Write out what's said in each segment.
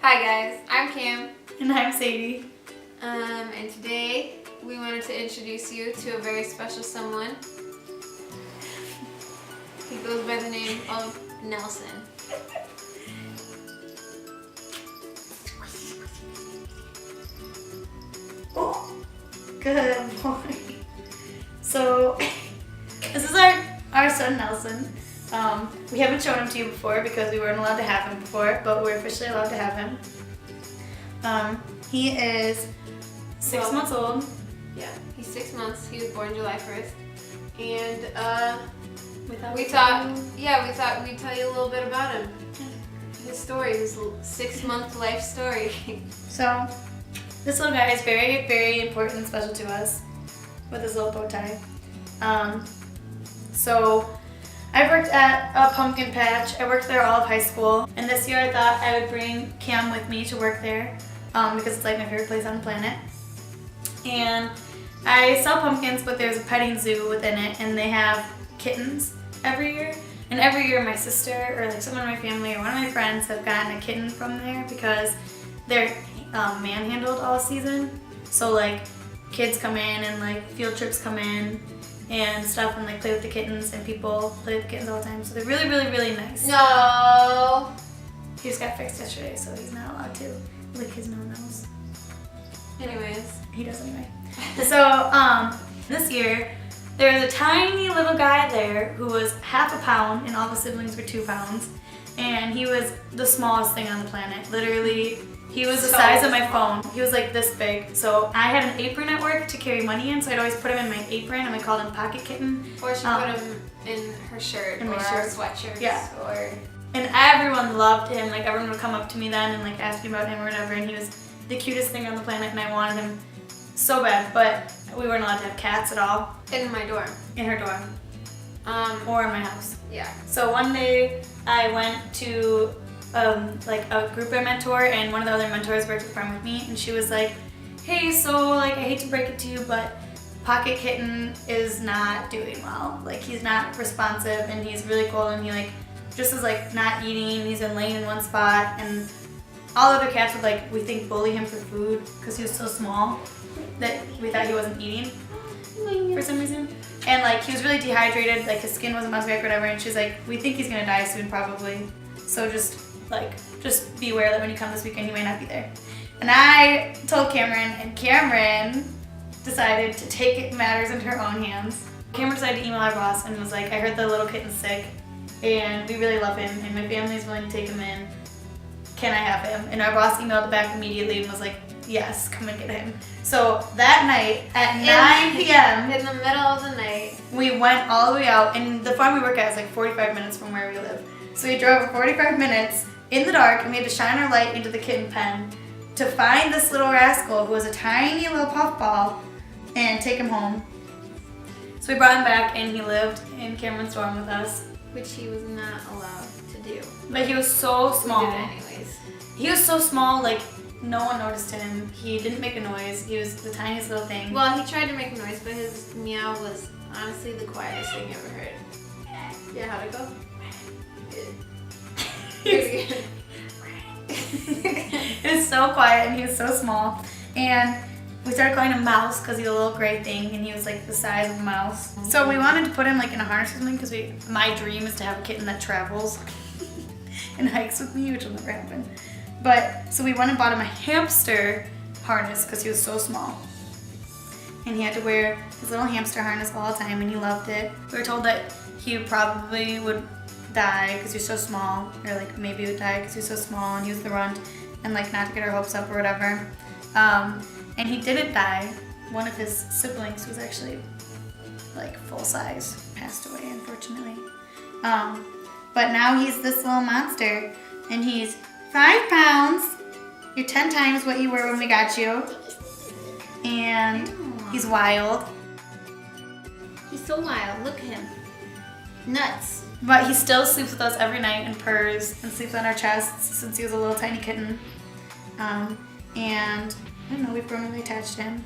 Hi guys, I'm Cam, And I'm Sadie. and today we wanted to introduce you to a very special someone. He goes by the name of Nelson. Oh, good boy. So, this is our son Nelson. We haven't shown him to you before because we weren't allowed to have him before, but we're officially allowed to have him. He is 6 months old. Yeah, he's 6 months. He was born July 1st. And we thought we'd tell you a little bit about him. His story, his 6-month life story. So, this little guy is very, very important and special to us with his little bow tie. So, I worked at a pumpkin patch. I worked there all of high school. And this year I thought I would bring Cam with me to work there because it's like my favorite place on the planet. And I sell pumpkins, but there's a petting zoo within it, and they have kittens every year. And every year my sister or like someone in my family or one of my friends have gotten a kitten from there because they're manhandled all season. So like kids come in and like field trips come in and stuff and like play with the kittens, and people play with the kittens all the time. So they're really, really, really nice. No. He just got fixed yesterday, so he's not allowed to lick his nose. Anyways. He does anyway. So this year there was a tiny little guy there who was half a pound, and all the siblings were 2 pounds, and he was the smallest thing on the planet. Literally, he was the size of my phone. He was like this big. So I had an apron at work to carry money in, so I'd always put him in my apron, and we called him Pocket Kitten. Or she put him in her shirt, in or my our shirt. sweatshirts. Yeah. Or And everyone loved him. Like everyone would come up to me then and like ask me about him or whatever, and he was the cutest thing on the planet, and I wanted him so bad. But we weren't allowed to have cats at all in my dorm. in her dorm or in my house. Yeah. So one day I went to like a group I mentor, and one of the other mentors worked at the farm with me, and she was like, hey, so like I hate to break it to you, but Pocket Kitten is not doing well. Like he's not responsive, and he's really cold, and he like just is like not eating. He's been laying in one spot, and all other cats would like, we think, bully him for food because he was so small that we thought he wasn't eating for some reason. And like he was really dehydrated, like his skin wasn't bouncing back or whatever, and she's like, we think he's gonna die soon probably. So just be aware that when you come this weekend he might not be there. And I told Cameron, and Cameron decided to take matters into her own hands. Cameron decided to email our boss and was like, I heard the little kitten's sick and we really love him and my family's willing to take him in. Can I have him? And our boss emailed back immediately and was like, yes, come and get him. So that night at 9 p.m. in the middle of the night, we went all the way out, and the farm we work at is like 45 minutes from where we live. So we drove 45 minutes in the dark, and we had to shine our light into the kitten pen to find this little rascal who was a tiny little puffball and take him home. So we brought him back, and he lived in Cameron's dorm with us. which he was not allowed to do. But he was so small. We did it anyways. He was so small, like no one noticed him. He didn't make a noise. He was the tiniest little thing. Well, he tried to make a noise, but his meow was honestly the quietest thing you ever heard. Yeah, how'd it go? It was so quiet, and he was so small. And we started calling him Mouse because he's a little gray thing, and he was like the size of a mouse. So we wanted to put him like in a harness or something because my dream is to have a kitten that travels and hikes with me, which will never happen. But so we went and bought him a hamster harness because he was so small. And he had to wear his little hamster harness all the time, and he loved it. We were told that he probably would die because he was so small, or like maybe he would die because he was so small and he was the runt, and like not to get our hopes up or whatever. And he didn't die. One of his siblings was actually like full size, passed away unfortunately. But now he's this little monster, and he's 5 pounds. You're 10 times what you were when we got you. And he's wild. He's so wild. Look at him. Nuts. But he still sleeps with us every night and purrs and sleeps on our chests since he was a little tiny kitten. And I don't know, we've grown really attached to him.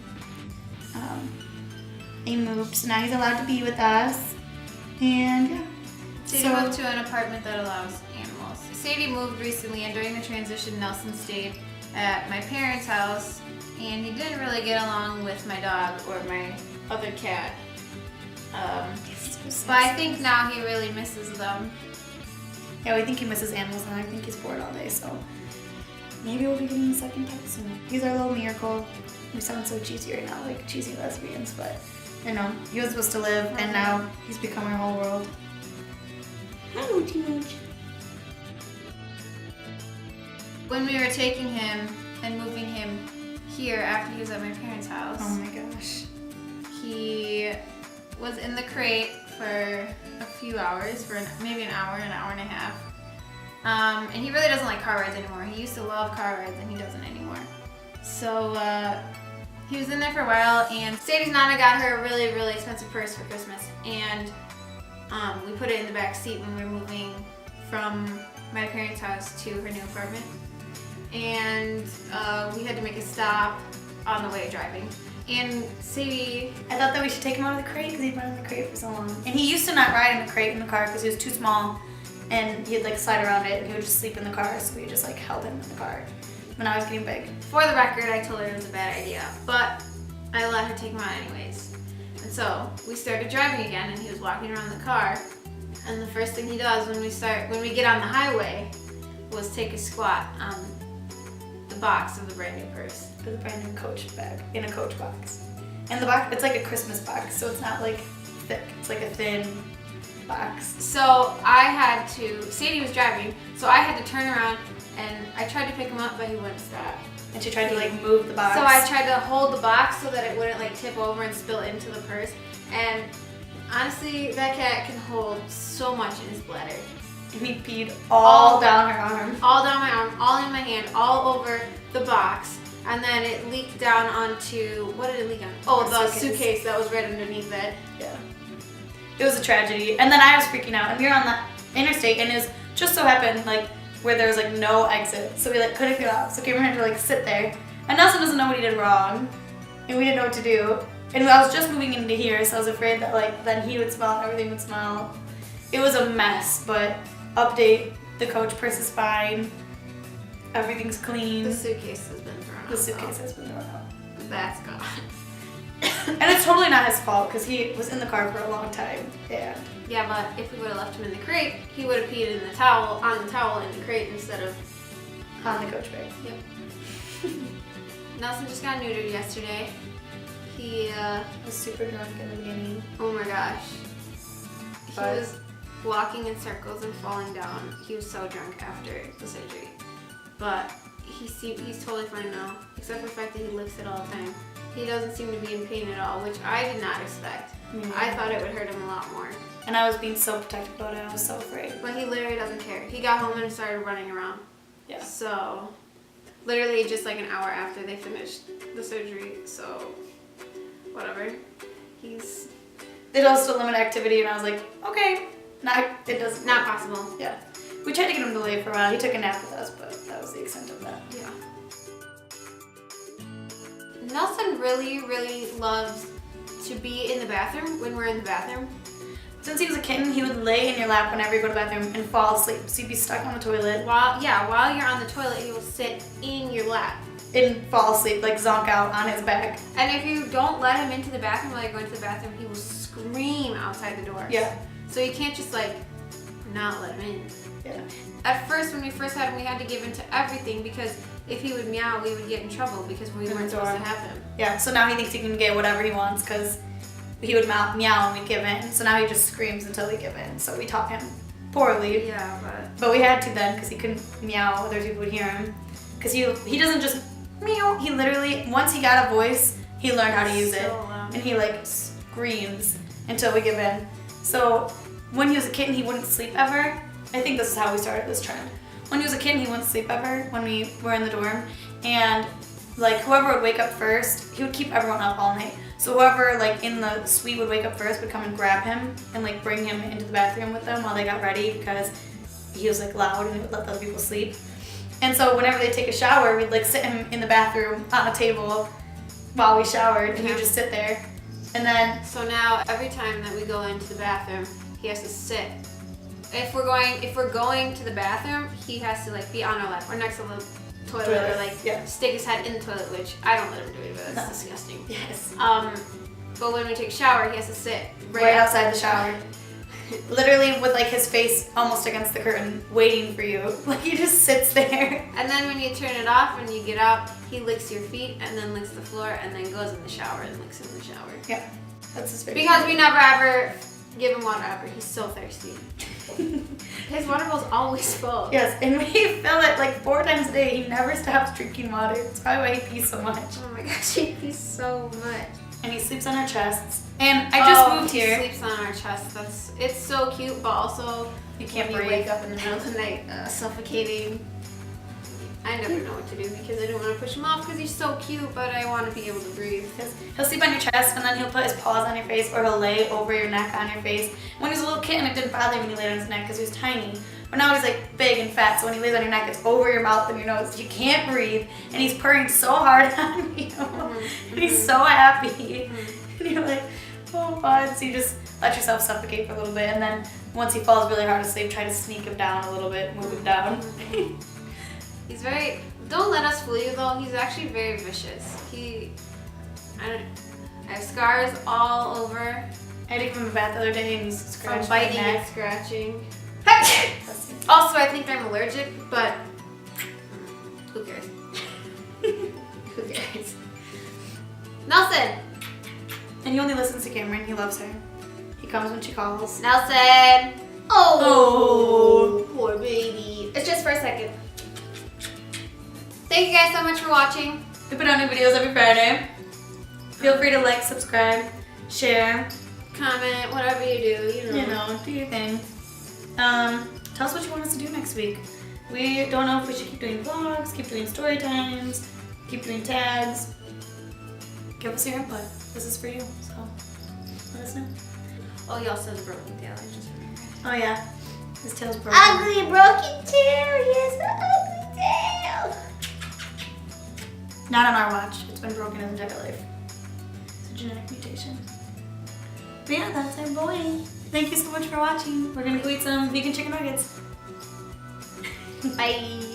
He moved, so now he's allowed to be with us. And yeah, Sadie moved to an apartment that allows animals. Sadie moved recently, and during the transition, Nelson stayed at my parents' house, and he didn't really get along with my dog or my other cat. But I think now he really misses them. Yeah, we think he misses animals, and I think he's bored all day, so maybe we'll be getting a second pet soon. He's our little miracle. We sound so cheesy right now, like cheesy lesbians, but you know, he was supposed to live, and now he's become our whole world. Hello, Teenage. When we were taking him and moving him here after he was at my parents' house, Oh my gosh. he was in the crate for a few hours, for maybe an hour and a half. And he really doesn't like car rides anymore. He used to love car rides, and he doesn't anymore. So he was in there for a while, and Sadie's Nana got her a really, really expensive purse for Christmas, and we put it in the back seat when we were moving from my parents' house to her new apartment. And we had to make a stop on the way driving. And Sadie... I thought that we should take him out of the crate because he'd been in the crate for so long. And he used to not ride in the crate in the car because he was too small, and he'd like slide around it, and he would just sleep in the car, so we just like held him in the car. But now he's getting big. For the record, I told her it was a bad idea, but I let her take him out anyways. And so we started driving again, and he was walking around the car, and the first thing he does when we get on the highway was take a squat on the box of the brand new purse. With a brand new Coach bag in a Coach box. And the box, it's like a Christmas box, so it's not like thick. It's like a thin box. So Sadie was driving, so I had to turn around, and I tried to pick him up, but he wouldn't stop. And she tried to like move the box. So I tried to hold the box so that it wouldn't like tip over and spill into the purse. And honestly, that cat can hold so much in his bladder. And he peed all down her arm. All down my arm, all in my hand, all over the box. And then it leaked down onto, what did it leak on? Oh, the suitcase that was right underneath it. Yeah. It was a tragedy. And then I was freaking out. And we were on the interstate, and it was just so happened like where there was like no exit. So we like couldn't get off. So Cameron had to like sit there. And Nelson doesn't know what he did wrong. And we didn't know what to do. And I was just moving into here, so I was afraid that like then he would smell and everything would smell. It was a mess, but update, the Coach purse is fine. Everything's clean. The suitcase has been thrown out. The suitcase has been thrown out. That's gone. And it's totally not his fault because he was in the car for a long time. And yeah, but if we would have left him in the crate, he would have peed in the towel, on the towel in the crate instead of on the Coach bag. Yep. Nelson just got neutered yesterday. He was super drunk in the beginning. Oh my gosh. He was walking in circles and falling down. He was so drunk after the surgery. But he's totally fine now, except for the fact that he licks it all the time. He doesn't seem to be in pain at all, which I did not expect. I thought it would hurt him a lot more. And I was being so protective about it. I was so afraid. But he literally doesn't care. He got home and started running around. Yeah. So, literally just like an hour after they finished the surgery. So, whatever. They also limit activity, and I was like, okay. It doesn't. Not possible. Yeah. We tried to get him to lay for a while. He took a nap with us, but that was the extent of that. Yeah. Nelson really, really loves to be in the bathroom when we're in the bathroom. Since he was a kitten, he would lay in your lap whenever you go to the bathroom and fall asleep. So you'd be stuck on the toilet. While you're on the toilet, he will sit in your lap. And fall asleep, like zonk out on his back. And if you don't let him into the bathroom while you're going to the bathroom, he will scream outside the door. Yeah. So you can't just like not let him in. Yeah. At first, when we first had him, we had to give in to everything because if he would meow, we would get in trouble because we weren't supposed to have him. Yeah, so now he thinks he can get whatever he wants because he would meow and we'd give in. So now he just screams until we give in. So we taught him poorly. Yeah, but we had to then because he couldn't meow, other people would hear him. Because he doesn't just meow. He literally, once he got a voice, he learned how to use it. And he like screams until we give in. So when he was a kitten, he wouldn't sleep ever. I think this is how we started this trend. When he was a kitten, he wouldn't sleep ever when we were in the dorm. And like whoever would wake up first, he would keep everyone up all night. So whoever like in the suite would wake up first would come and grab him and like bring him into the bathroom with them while they got ready because he was like loud and it would let other people sleep. And so whenever they take a shower, we'd like sit him in the bathroom on a table while we showered and he would just sit there. And then so now every time that we go into the bathroom, he has to sit if we're going to the bathroom, he has to like be on our lap or next to the toilet or like stick his head in the toilet, which I don't let him do it, but that's disgusting. Yes. But when we take a shower, he has to sit right outside the shower. Literally with like his face almost against the curtain, waiting for you. Like he just sits there. And then when you turn it off and you get out, he licks your feet and then licks the floor and then goes in the shower and licks in the shower. Yeah, that's his favorite. Because we never ever give him water ever. He's so thirsty. His water bowl's always full. Yes, and we fill it like 4 times a day. He never stops drinking water. That's probably why he pees so much. Oh my gosh, he pees so much. And he sleeps on our chests. And I just moved here. He sleeps on our chest. It's so cute, but also You can't when you breathe. wake up in the middle of the night suffocating. I never know what to do because I don't want to push him off because he's so cute, but I want to be able to breathe. He'll sleep on your chest and then he'll put his paws on your face or he'll lay over your neck on your face. When he was a little kitten, it didn't bother when he laid on his neck because he was tiny. But now he's like big and fat, so when he lays on your neck, it's over your mouth and your nose. You can't breathe, and he's purring so hard on you. And he's so happy. And you're like, oh fun. So you just let yourself suffocate for a little bit, and then once he falls really hard asleep, try to sneak him down a little bit, move him down. Don't let us fool you though, he's actually very vicious. I have scars all over. I had to give him a bath the other day and he's From scratched my biting neck. and scratching. Also, I think I'm allergic, but who cares? Who cares? Nelson! And he only listens to Cameron. He loves her. He comes when she calls. Nelson! Oh. Poor baby. It's just for a second. Thank you guys so much for watching. We put out new videos every Friday. Feel free to like, subscribe, share. Comment, whatever you do, You know, do your thing. Tell us what you want us to do next week. We don't know if we should keep doing vlogs, keep doing story times, keep doing tags. Give us your input. This is for you, so let us know. Oh, he also has a broken tail. I just remembered. Oh yeah, his tail's broken. Ugly broken tail. He has an ugly tail. Not on our watch. It's been broken his entire life. It's a genetic mutation. But yeah, that's our boy. Thank you so much for watching. We're gonna go eat some vegan chicken nuggets. Bye.